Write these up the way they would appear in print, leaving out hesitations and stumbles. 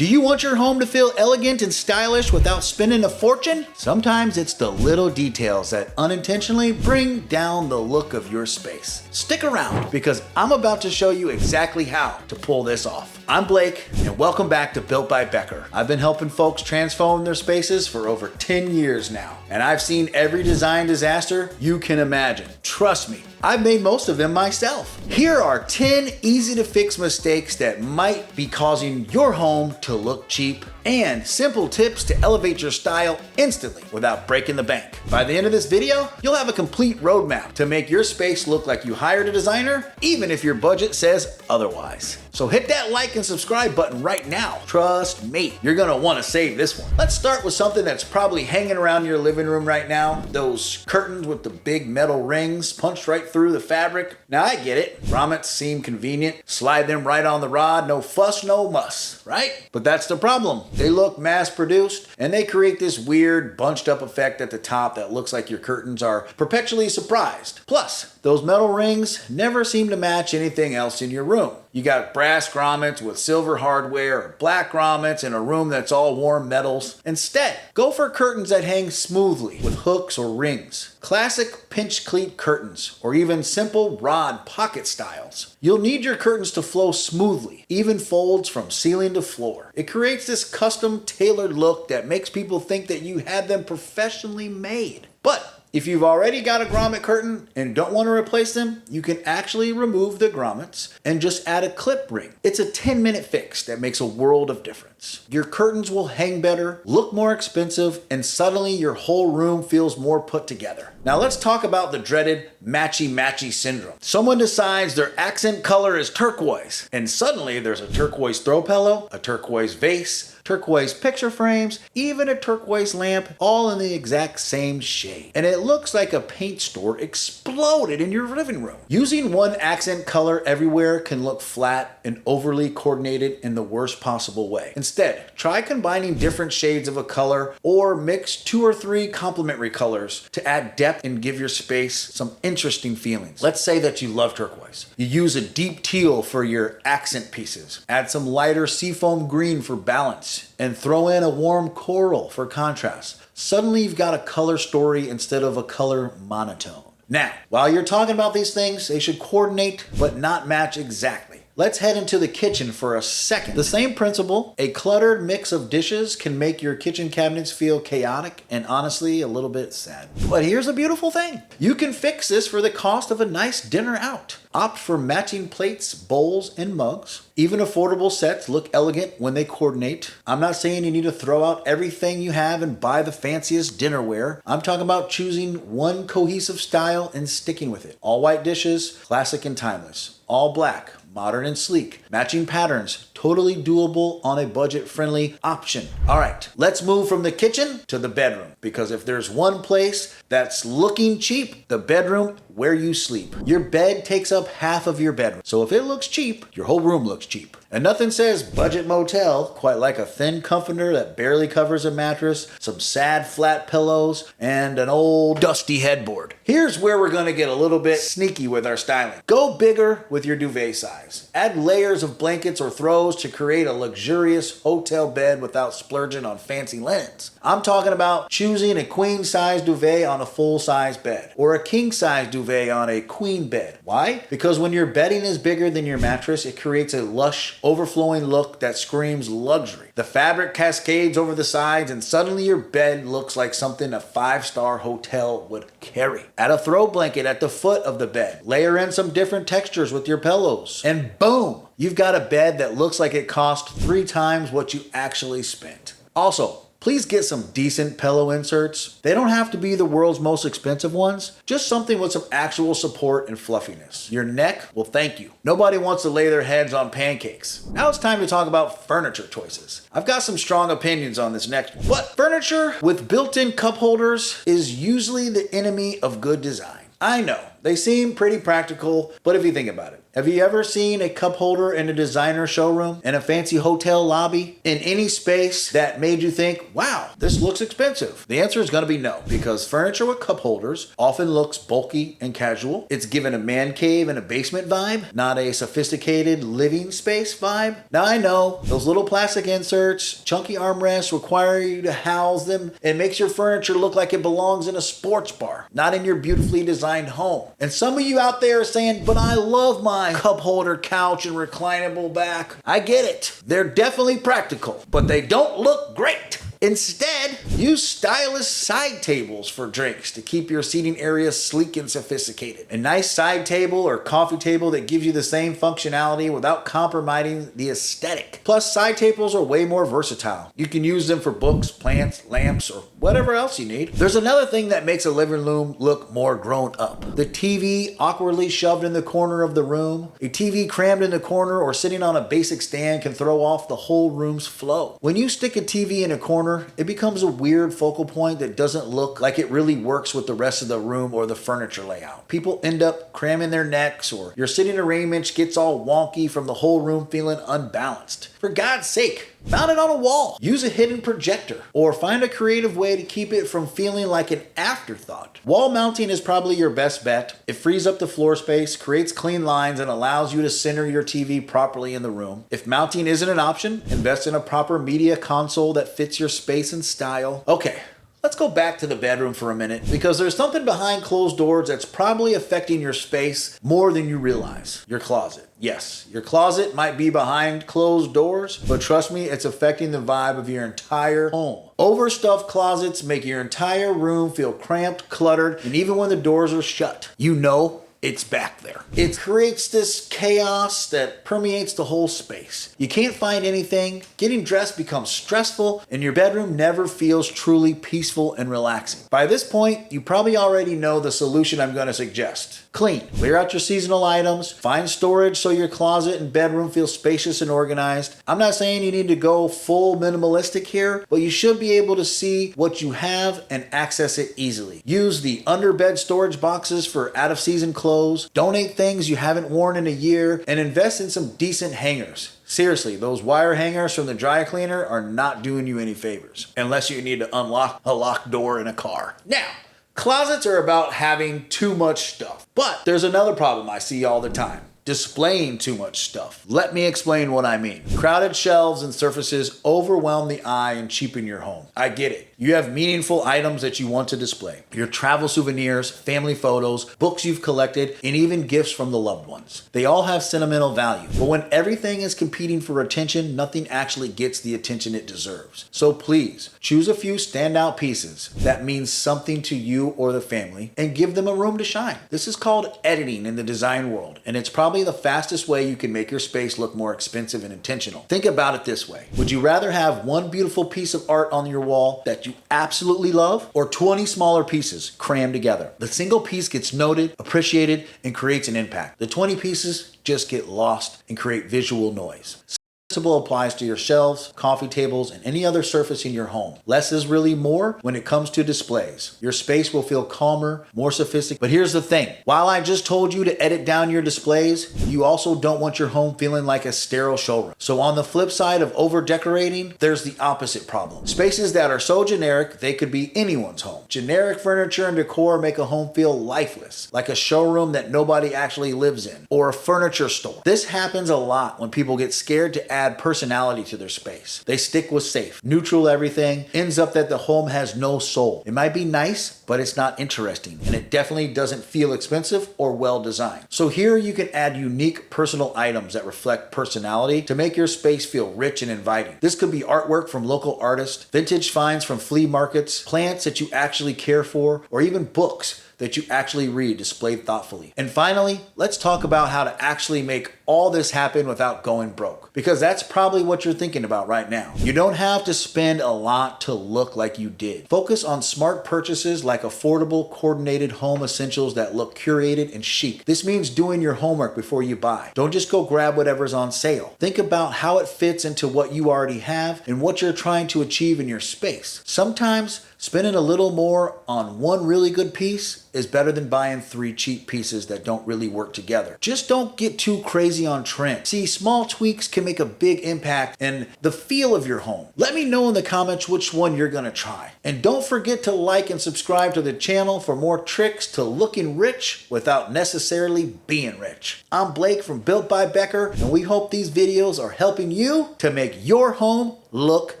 Do you want your home to feel elegant and stylish without spending a fortune? Sometimes it's the little details that unintentionally bring down the look of your space. Stick around because I'm about to show you exactly how to pull this off. I'm Blake and welcome back to Built by Becker. I've been helping folks transform their spaces for over 10 years now, and I've seen every design disaster you can imagine. Trust me, I've made most of them myself. Here are 10 easy to fix mistakes that might be causing your home to look cheap, and simple tips to elevate your style instantly without breaking the bank. By the end of this video, you'll have a complete roadmap to make your space look like you hired a designer, even if your budget says otherwise. So hit that like and subscribe button right now. Trust me, you're gonna wanna save this one. Let's start with something that's probably hanging around your living room right now. Those curtains with the big metal rings punched right through the fabric. Now I get it, grommets seem convenient. Slide them right on the rod, no fuss, no muss, right? But that's the problem. They look mass produced and they create this weird bunched up effect at the top that looks like your curtains are perpetually surprised. Plus, those metal rings never seem to match anything else in your room. You got brass grommets with silver hardware or black grommets in a room that's all warm metals. Instead, go for curtains that hang smoothly with hooks or rings. Classic pinch cleat curtains or even simple rod pocket styles. You'll need your curtains to flow smoothly, even folds from ceiling to floor. It creates this custom tailored look that makes people think that you had them professionally made. But if you've already got a grommet curtain and don't want to replace them, you can actually remove the grommets and just add a clip ring. It's a 10-minute fix that makes a world of difference. Your curtains will hang better, look more expensive, and suddenly your whole room feels more put together. Now let's talk about the dreaded matchy-matchy syndrome. Someone decides their accent color is turquoise, and suddenly there's a turquoise throw pillow, a turquoise vase, turquoise picture frames, even a turquoise lamp, all in the exact same shade. And it looks like a paint store exploded in your living room. Using one accent color everywhere can look flat and overly coordinated in the worst possible way. Instead, try combining different shades of a color or mix 2 or 3 complementary colors to add depth and give your space some interesting feelings. Let's say that you love turquoise. You use a deep teal for your accent pieces. Add some lighter seafoam green for balance and throw in a warm coral for contrast. Suddenly you've got a color story instead of a color monotone. Now, while you're talking about these things, they should coordinate but not match exactly. Let's head into the kitchen for a second. The same principle, a cluttered mix of dishes can make your kitchen cabinets feel chaotic and honestly a little bit sad. But here's a beautiful thing. You can fix this for the cost of a nice dinner out. Opt for matching plates, bowls, and mugs. Even affordable sets look elegant when they coordinate. I'm not saying you need to throw out everything you have and buy the fanciest dinnerware. I'm talking about choosing one cohesive style and sticking with it. All white dishes, classic and timeless. All black, modern and sleek. Matching patterns, totally doable on a budget-friendly option. All right, let's move from the kitchen to the bedroom, because if there's one place that's looking cheap, the bedroom where you sleep. Your bed takes up half of your bedroom. So if it looks cheap, your whole room looks cheap. And nothing says budget motel quite like a thin comforter that barely covers a mattress, some sad flat pillows, and an old dusty headboard. Here's where we're gonna get a little bit sneaky with our styling. Go bigger with your duvet size. Add layers of blankets or throws to create a luxurious hotel bed without splurging on fancy linens. I'm talking about choosing a queen size duvet on a full size bed or a king size duvet on a queen bed. Why? Because when your bedding is bigger than your mattress, it creates a lush, overflowing look that screams luxury. The fabric cascades over the sides and suddenly your bed looks like something a 5-star hotel would carry. Add a throw blanket at the foot of the bed. Layer in some different textures with your pillows. And boom, you've got a bed that looks like it cost 3 times what you actually spent. Also, please get some decent pillow inserts. They don't have to be the world's most expensive ones, just something with some actual support and fluffiness. Your neck will thank you. Nobody wants to lay their heads on pancakes. Now it's time to talk about furniture choices. I've got some strong opinions on this next one. But furniture with built-in cup holders is usually the enemy of good design. I know, they seem pretty practical, but if you think about it, Have you ever seen a cup holder in a designer showroom, in a fancy hotel lobby, in any space that made you think, wow, this looks expensive? The answer is going to be no, because furniture with cup holders often looks bulky and casual. It's given a man cave and a basement vibe, not a sophisticated living space vibe. Now I know those little plastic inserts, chunky armrests require you to house them and makes your furniture look like it belongs in a sports bar, not in your beautifully designed home. And some of you out there are saying, but I love my cup holder couch and reclinable back. I get it. They're definitely practical, but they don't look great. Instead, use stylish side tables for drinks to keep your seating area sleek and sophisticated. A nice side table or coffee table that gives you the same functionality without compromising the aesthetic. Plus, side tables are way more versatile. You can use them for books, plants, lamps, or whatever else you need. There's another thing that makes a living room look more grown up. The TV awkwardly shoved in the corner of the room. A TV crammed in the corner or sitting on a basic stand can throw off the whole room's flow. When you stick a TV in a corner, it becomes a weird focal point that doesn't look like it really works with the rest of the room or the furniture layout. People end up cramming their necks, or your sitting arrangement gets all wonky from the whole room feeling unbalanced. For God's sake, mount it on a wall. Use a hidden projector, or find a creative way to keep it from feeling like an afterthought. Wall mounting is probably your best bet. It frees up the floor space, creates clean lines, and allows you to center your TV properly in the room. If mounting isn't an option, invest in a proper media console that fits your space and style. Okay. Let's go back to the bedroom for a minute, because there's something behind closed doors that's probably affecting your space more than you realize. Your closet. Yes, your closet might be behind closed doors, but trust me, it's affecting the vibe of your entire home. Overstuffed closets make your entire room feel cramped, cluttered, and even when the doors are shut, you know it's back there. It creates this chaos that permeates the whole space. You can't find anything, getting dressed becomes stressful, and your bedroom never feels truly peaceful and relaxing. By this point, you probably already know the solution I'm going to suggest. Clean. Clear out your seasonal items. Find storage so your closet and bedroom feel spacious and organized. I'm not saying you need to go full minimalistic here, but you should be able to see what you have and access it easily. Use the underbed storage boxes for out-of-season clothes. Donate things you haven't worn in a year, and invest in some decent hangers. Seriously, those wire hangers from the dry cleaner are not doing you any favors, unless you need to unlock a locked door in a car. Now, closets are about having too much stuff. But there's another problem I see all the time. Displaying too much stuff. Let me explain what I mean. Crowded shelves and surfaces overwhelm the eye and cheapen your home. I get it. You have meaningful items that you want to display. Your travel souvenirs, family photos, books you've collected, and even gifts from the loved ones. They all have sentimental value. But when everything is competing for attention, nothing actually gets the attention it deserves. So please, choose a few standout pieces that mean something to you or the family and give them a room to shine. This is called editing in the design world, and it's probably the fastest way you can make your space look more expensive and intentional. Think about it this way. Would you rather have one beautiful piece of art on your wall that you absolutely love, or 20 smaller pieces crammed together? The single piece gets noted, appreciated, and creates an impact. The 20 pieces just get lost and create visual noise. Principle applies to your shelves, coffee tables, and any other surface in your home. Less is really more when it comes to displays. Your space will feel calmer, more sophisticated. But here's the thing. While I just told you to edit down your displays, you also don't want your home feeling like a sterile showroom. So on the flip side of over-decorating, there's the opposite problem. Spaces that are so generic, they could be anyone's home. Generic furniture and decor make a home feel lifeless, like a showroom that nobody actually lives in, or a furniture store. This happens a lot when people get scared to add personality to their space. They stick with safe, neutral everything, ends up that the home has no soul. It might be nice, but it's not interesting, and it definitely doesn't feel expensive or well designed. So here you can add unique personal items that reflect personality to make your space feel rich and inviting. This could be artwork from local artists, vintage finds from flea markets, plants that you actually care for, or even books that you actually read displayed thoughtfully. And finally, let's talk about how to actually make all this happen without going broke, because that's probably what you're thinking about right now. You don't have to spend a lot to look like you did. Focus on smart purchases like affordable, coordinated home essentials that look curated and chic. This means doing your homework before you buy. Don't just go grab whatever's on sale. Think about how it fits into what you already have and what you're trying to achieve in your space. Sometimes Spending a little more on one really good piece is better than buying 3 cheap pieces that don't really work together. Just don't get too crazy on trim. See, small tweaks can make a big impact in the feel of your home. Let me know in the comments which one you're gonna try. And don't forget to like and subscribe to the channel for more tricks to looking rich without necessarily being rich. I'm Blake from Built by Becker, and we hope these videos are helping you to make your home look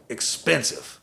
expensive.